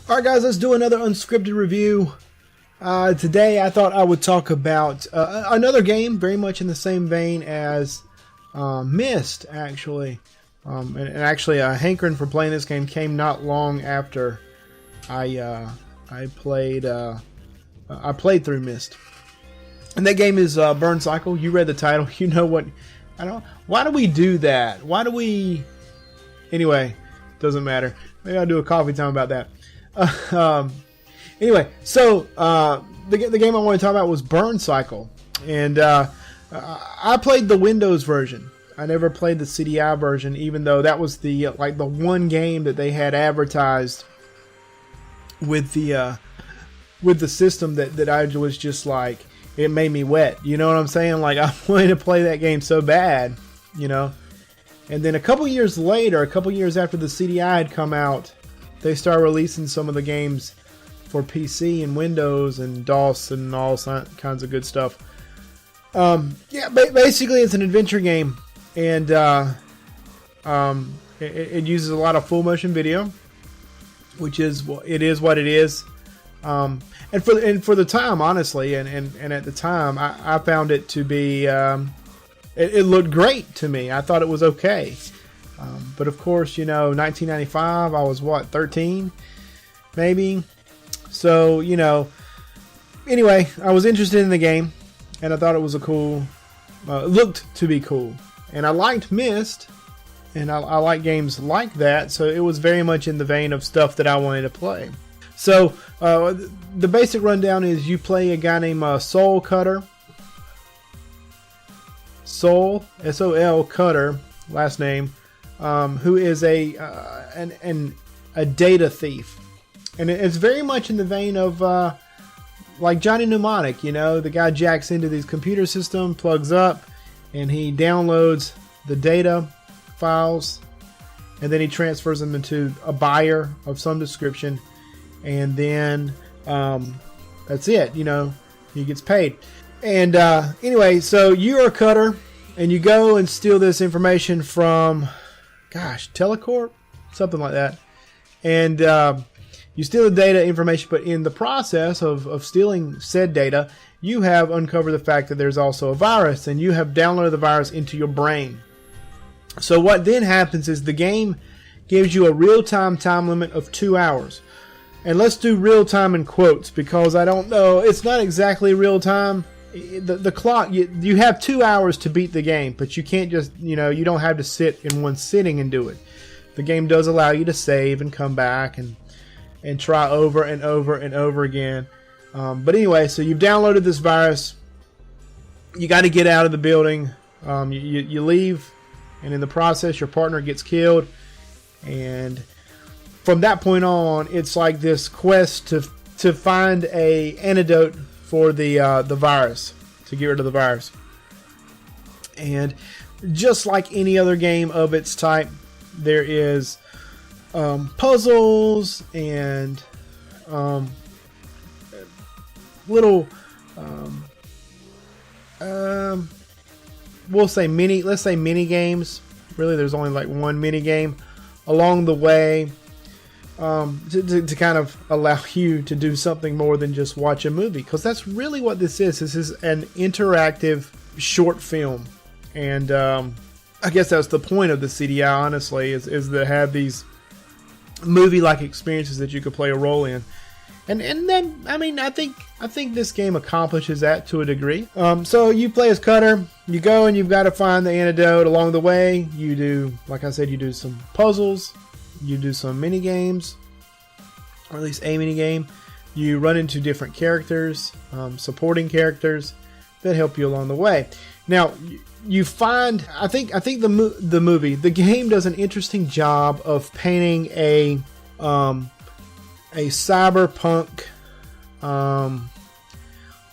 Alright guys, let's do another unscripted review. Today I thought I would talk about another game very much in the same vein as Myst, actually. And actually a hankering for playing this game came not long after I played through Myst. And that game is Burn Cycle. You read the title. You know what... Why do we do that? Why do we... Anyway, doesn't matter. Maybe I'll do a coffee time about that. Anyway, so the game I want to talk about was Burn Cycle, and I played the Windows version. I never played the CDI version, even though that was the one game that they had advertised with the system that I was just like, it made me wet. You know what I'm saying? Like, I wanted to play that game so bad, you know. And then a couple years later, a couple years after the CDI had come out, they started releasing some of the games for PC and Windows and DOS and all kinds of good stuff. Yeah, basically it's an adventure game, and it uses a lot of full motion video, which is what it is. And for the time, honestly, and at the time, I found it to be it looked great to me. I thought it was okay. But of course, you know, 1995, I was what, 13 maybe? So, you know, anyway, I was interested in the game, and I thought it was a cool, looked to be cool. And I liked Myst, and I like games like that, so it was very much in the vein of stuff that I wanted to play. So, the basic rundown is you play a guy named Sol Cutter. Sol, S-O-L, Cutter, last name, who is a data thief. And it's very much in the vein of like Johnny Mnemonic, you know, the guy jacks into these computer system, plugs up, and he downloads the data files, and then he transfers them into a buyer of some description, and then that's it, you know, he gets paid. And anyway, so you're a cutter, and you go and steal this information from, gosh, Telecorp? Something like that. And you steal the data information, but in the process of stealing said data, you have uncovered the fact that there's also a virus, and you have downloaded the virus into your brain. So what then happens is the game gives you a real-time time limit of 2 hours. And let's do real-time in quotes, because I don't know, it's not exactly real-time. The clock, you have 2 hours to beat the game, but you can't just, you know, you don't have to sit in one sitting and do it. The game does allow you to save and come back and try over and over and over again. But anyway, so you've downloaded this virus. You got to get out of the building. You leave, and in the process, your partner gets killed. And from that point on, it's like this quest to find a antidote for the virus, to get rid of the virus. And just like any other game of its type, there is puzzles and little let's say mini games. Really, there's only like one mini game along the way, to kind of allow you to do something more than just watch a movie, because that's really what this is. This is an interactive short film, and I guess that's the point of the CDI, honestly, is to have these movie-like experiences that you could play a role in. And then, I mean, I think this game accomplishes that to a degree. So you play as Cutter, you go and you've got to find the antidote along the way. You do, like I said, you do some puzzles, you do some mini games, or at least a mini game. You run into different characters, supporting characters that help you along the way. Now, you find, I think the game does an interesting job of painting a cyberpunk,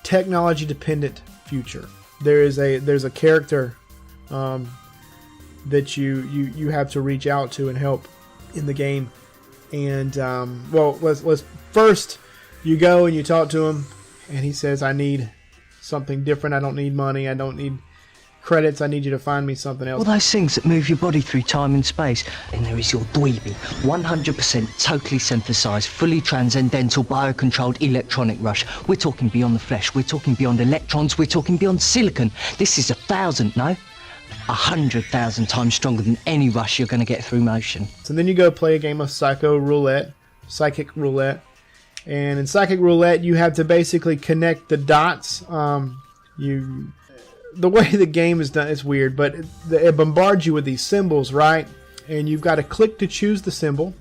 technology dependent future. There's a character that you have to reach out to and help in the game. And well, let's first, you go and you talk to him, and he says, I need something different. I don't need money. I don't need credits. I need you to find me something else. All those things that move your body through time and space. And there is your dweeby, 100% totally synthesized, fully transcendental, biocontrolled electronic rush. We're talking beyond the flesh. We're talking beyond electrons. We're talking beyond silicon. This is 100,000 times stronger than any rush you're going to get through motion. So then you go play a game of Psychic Roulette. And in Psychic Roulette, you have to basically connect the dots. The way the game is done, it's weird, but it bombards you with these symbols, right? And you've got to click to choose the symbol.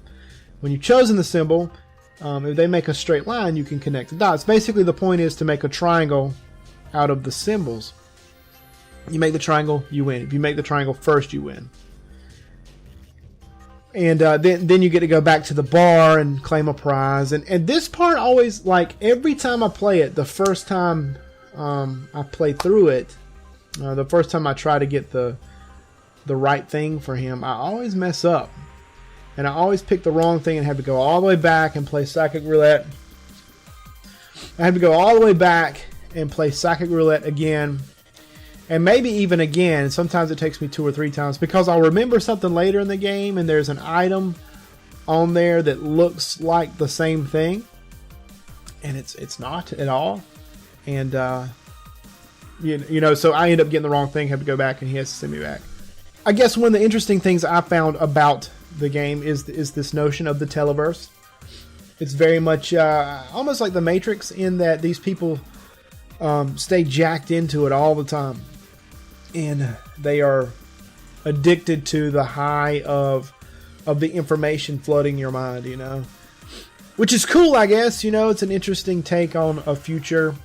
When you've chosen the symbol, if they make a straight line, you can connect the dots. Basically, the point is to make a triangle out of the symbols. You make the triangle, you win. If you make the triangle first, you win. And then you get to go back to the bar and claim a prize. And this part always, like, every time I play it, the first time I play through it, the first time I try to get the right thing for him, I always mess up. And I always pick the wrong thing and have to go all the way back and play Psychic Roulette. I have to go all the way back and play Psychic Roulette again. And maybe even again. Sometimes it takes me 2 or 3 times because I'll remember something later in the game and there's an item on there that looks like the same thing. And it's not at all. And you know, so I end up getting the wrong thing, have to go back, and he has to send me back. I guess one of the interesting things I found about the game is this notion of the televerse. It's very much almost like the Matrix in that these people stay jacked into it all the time. And they are addicted to the high of the information flooding your mind, you know. Which is cool, I guess. You know, it's an interesting take on a future,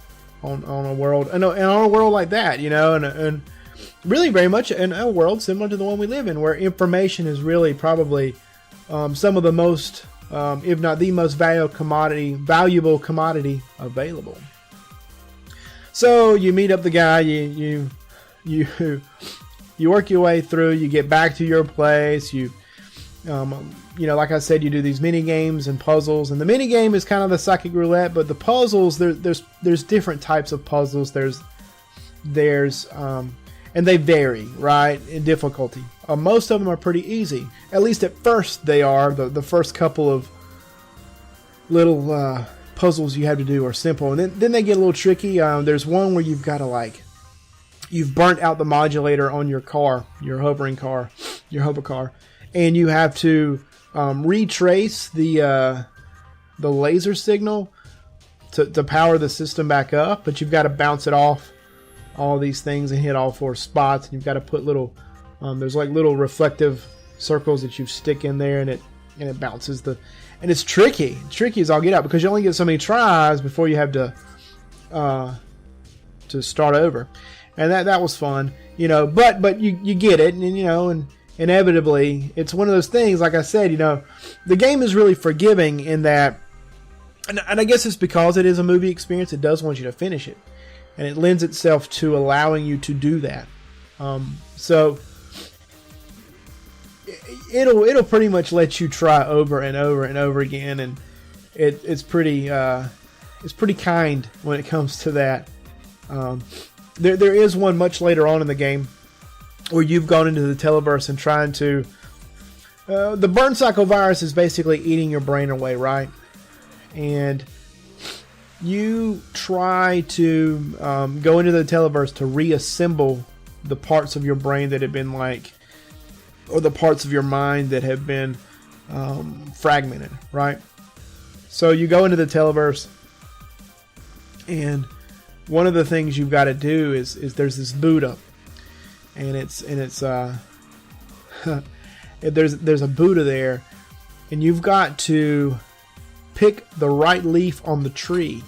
on a world, and on a world like that, you know, and really very much in a world similar to the one we live in, where information is really probably some of the most, if not the most valuable commodity available. So you meet up the guy, you work your way through, you get back to your place, you know, like I said, you do these mini games and puzzles, and the mini game is kind of the Psychic Roulette, but the puzzles, there's different types of puzzles. There's and they vary, right, in difficulty. Most of them are pretty easy. At least at first they are. The first couple of little puzzles you have to do are simple, and then they get a little tricky. There's one where you've got to, you've burnt out the modulator on your car, your hover car, and you have to retrace the laser signal to power the system back up, but you've got to bounce it off all these things and hit all 4 spots, and you've got to put little there's like little reflective circles that you stick in there, and it bounces and it's tricky as all get out, because you only get so many tries before you have to start over. And that was fun, you know, but you get it, and you know, and inevitably it's one of those things, like I said, you know, the game is really forgiving in that, and I guess it's because it is a movie experience, it does want you to finish it, and it lends itself to allowing you to do that. So it'll pretty much let you try over and over and over again, and it's pretty kind when it comes to that. There is one much later on in the game where you've gone into the televerse and trying to... the burn cycle virus is basically eating your brain away, right? And you try to go into the televerse to reassemble the parts of your brain that have been or the parts of your mind that have been fragmented, right? So you go into the televerse, and one of the things you've got to do is there's this Buddha, and it's there's a Buddha there, and you've got to pick the right leaf on the tree,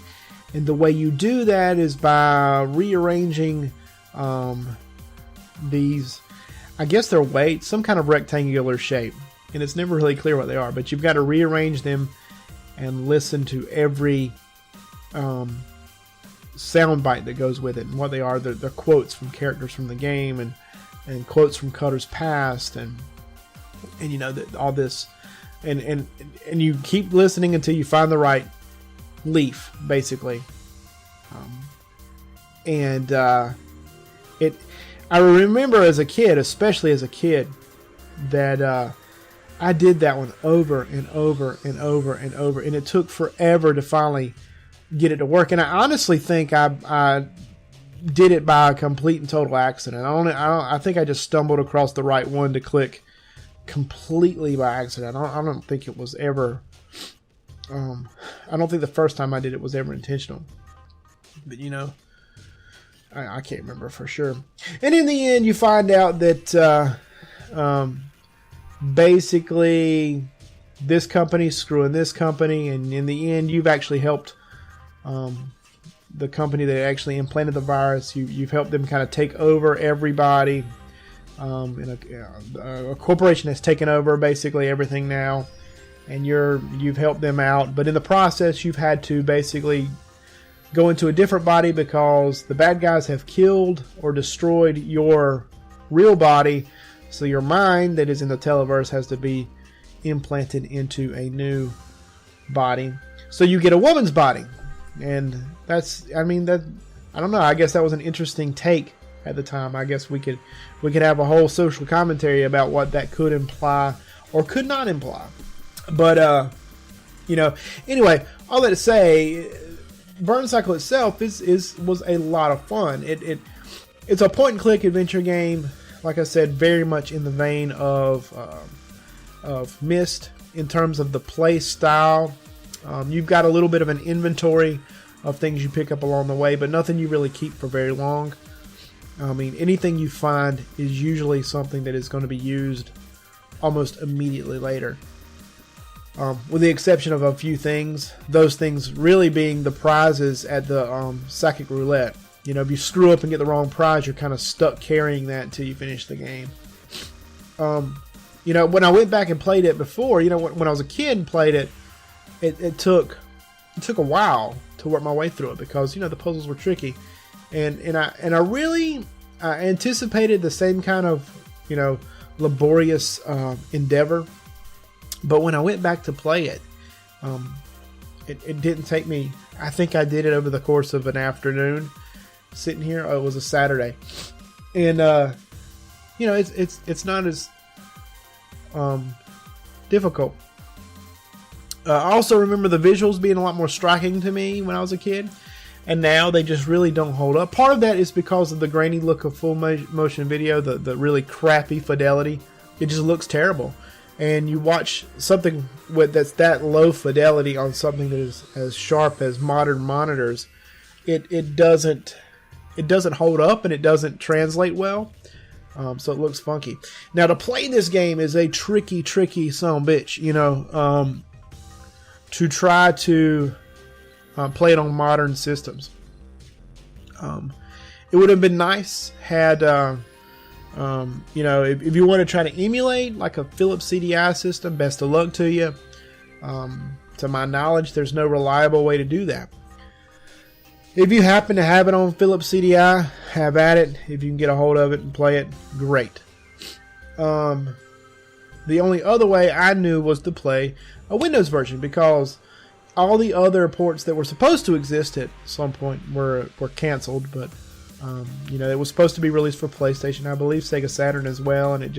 and the way you do that is by rearranging these, I guess they're weights, some kind of rectangular shape, and it's never really clear what they are, but you've got to rearrange them and listen to every sound bite that goes with it, and what they are. They're quotes from characters from the game, and quotes from Cutter's past, and you know, all this, and you keep listening until you find the right leaf, basically. I remember as a kid, especially as a kid, that I did that one over and over and over and over, and it took forever to finally get it to work. And I honestly think I did it by a complete and total accident. I think I just stumbled across the right one to click completely by accident. I don't think it was ever. I don't think the first time I did it was ever intentional. But you know, I can't remember for sure. And in the end, you find out that basically this company's screwing this company, and in the end, you've actually helped the company that actually implanted the virus. You've helped them kind of take over everybody. And a corporation has taken over basically everything now, and you've helped them out. But in the process, you've had to basically go into a different body because the bad guys have killed or destroyed your real body. So your mind that is in the Televerse has to be implanted into a new body. So you get a woman's body. And I don't know. I guess that was an interesting take at the time. I guess we could have a whole social commentary about what that could imply or could not imply. But, anyway, all that to say, Burn Cycle itself was a lot of fun. It's a point and click adventure game, like I said, very much in the vein of Myst in terms of the play style. You've got a little bit of an inventory of things you pick up along the way, but nothing you really keep for very long. I mean, anything you find is usually something that is going to be used almost immediately later. With the exception of a few things, those things really being the prizes at the psychic roulette. You know, if you screw up and get the wrong prize, you're kind of stuck carrying that until you finish the game. When I went back and played it before, when I was a kid and played it, it took a while to work my way through it because the puzzles were tricky, and I really anticipated the same kind of laborious endeavor. But when I went back to play it, it didn't take me. I think I did it over the course of an afternoon, sitting here. Oh, it was a Saturday, and it's not as difficult. I also remember the visuals being a lot more striking to me when I was a kid, and now they just really don't hold up. Part of that is because of the grainy look of full motion video, the really crappy fidelity. It just looks terrible. And you watch something that's that low fidelity on something that is as sharp as modern monitors, it doesn't hold up and it doesn't translate well. So it looks funky. Now to play this game is a tricky son of a bitch. To try to play it on modern systems. It would have been nice had. If you want to try to emulate like a Philips CDI system, best of luck to you. To my knowledge, there's no reliable way to do that. If you happen to have it on Philips CDI, have at it. If you can get a hold of it and play it, great. The only other way I knew was to play a Windows version because all the other ports that were supposed to exist at some point were canceled, but it was supposed to be released for PlayStation, I believe Sega Saturn as well, and it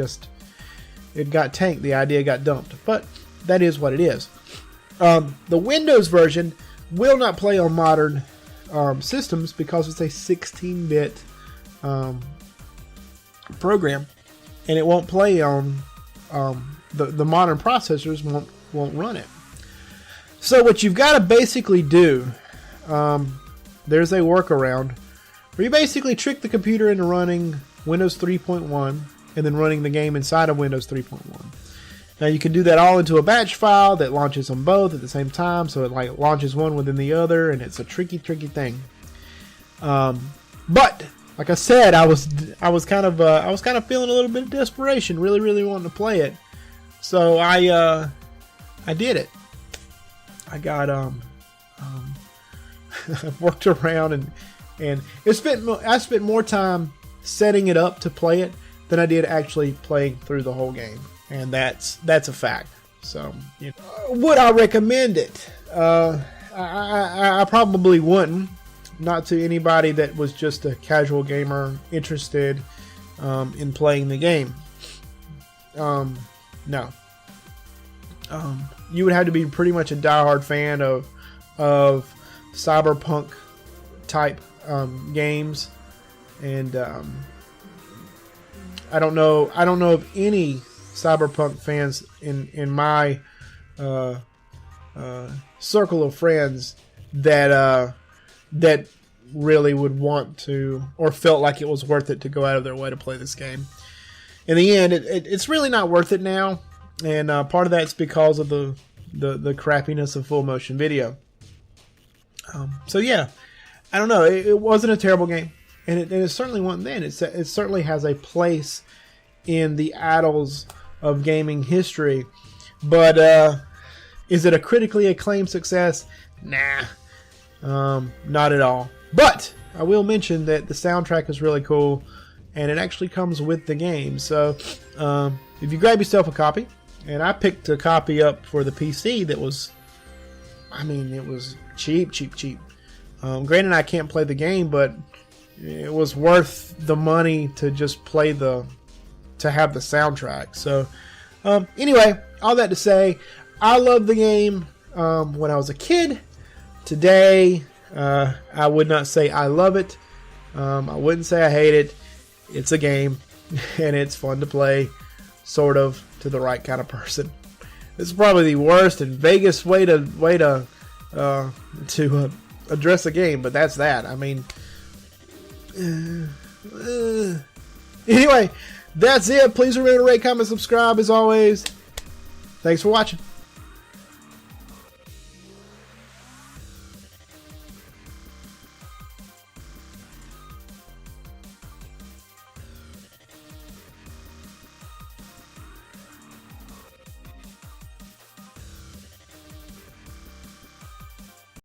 got tanked. The idea got dumped, but that is what it is. The Windows version will not play on modern systems because it's a 16-bit program, and it won't play on the modern processors won't run it. So what you've got to basically do, there's a workaround where you basically trick the computer into running Windows 3.1 and then running the game inside of Windows 3.1. Now you can do that all into a batch file that launches on both at the same time, so it launches one within the other, and it's a tricky thing. But like I said, I was kind of feeling a little bit of desperation, really wanting to play it. So I did it. I got worked around and I spent more time setting it up to play it than I did actually playing through the whole game, and that's a fact. So, would I recommend it? I probably wouldn't. Not to anybody that was just a casual gamer interested in playing the game. No. You would have to be pretty much a diehard fan of cyberpunk type games, and I don't know of any cyberpunk fans in my circle of friends that really would want to, or felt like it was worth it to go out of their way to play this game. In the end, it's really not worth it now, and part of that's because of the crappiness of full motion video. So yeah, I don't know. It wasn't a terrible game, and it certainly wasn't then. It certainly has a place in the annals of gaming history, but is it a critically acclaimed success? Nah, not at all. But I will mention that the soundtrack is really cool, and it actually comes with the game. So if you grab yourself a copy, and I picked a copy up for the PC that was, I mean, it was cheap. Granted, I can't play the game, but it was worth the money to just play to have the soundtrack. So anyway, all that to say, I loved the game when I was a kid. Today, I would not say I love it. I wouldn't say I hate it. It's a game, and it's fun to play, sort of, to the right kind of person. This is probably the worst and vaguest way to address a game, but that's that. I mean, anyway, that's it. Please remember to rate, comment, subscribe as always. Thanks for watching.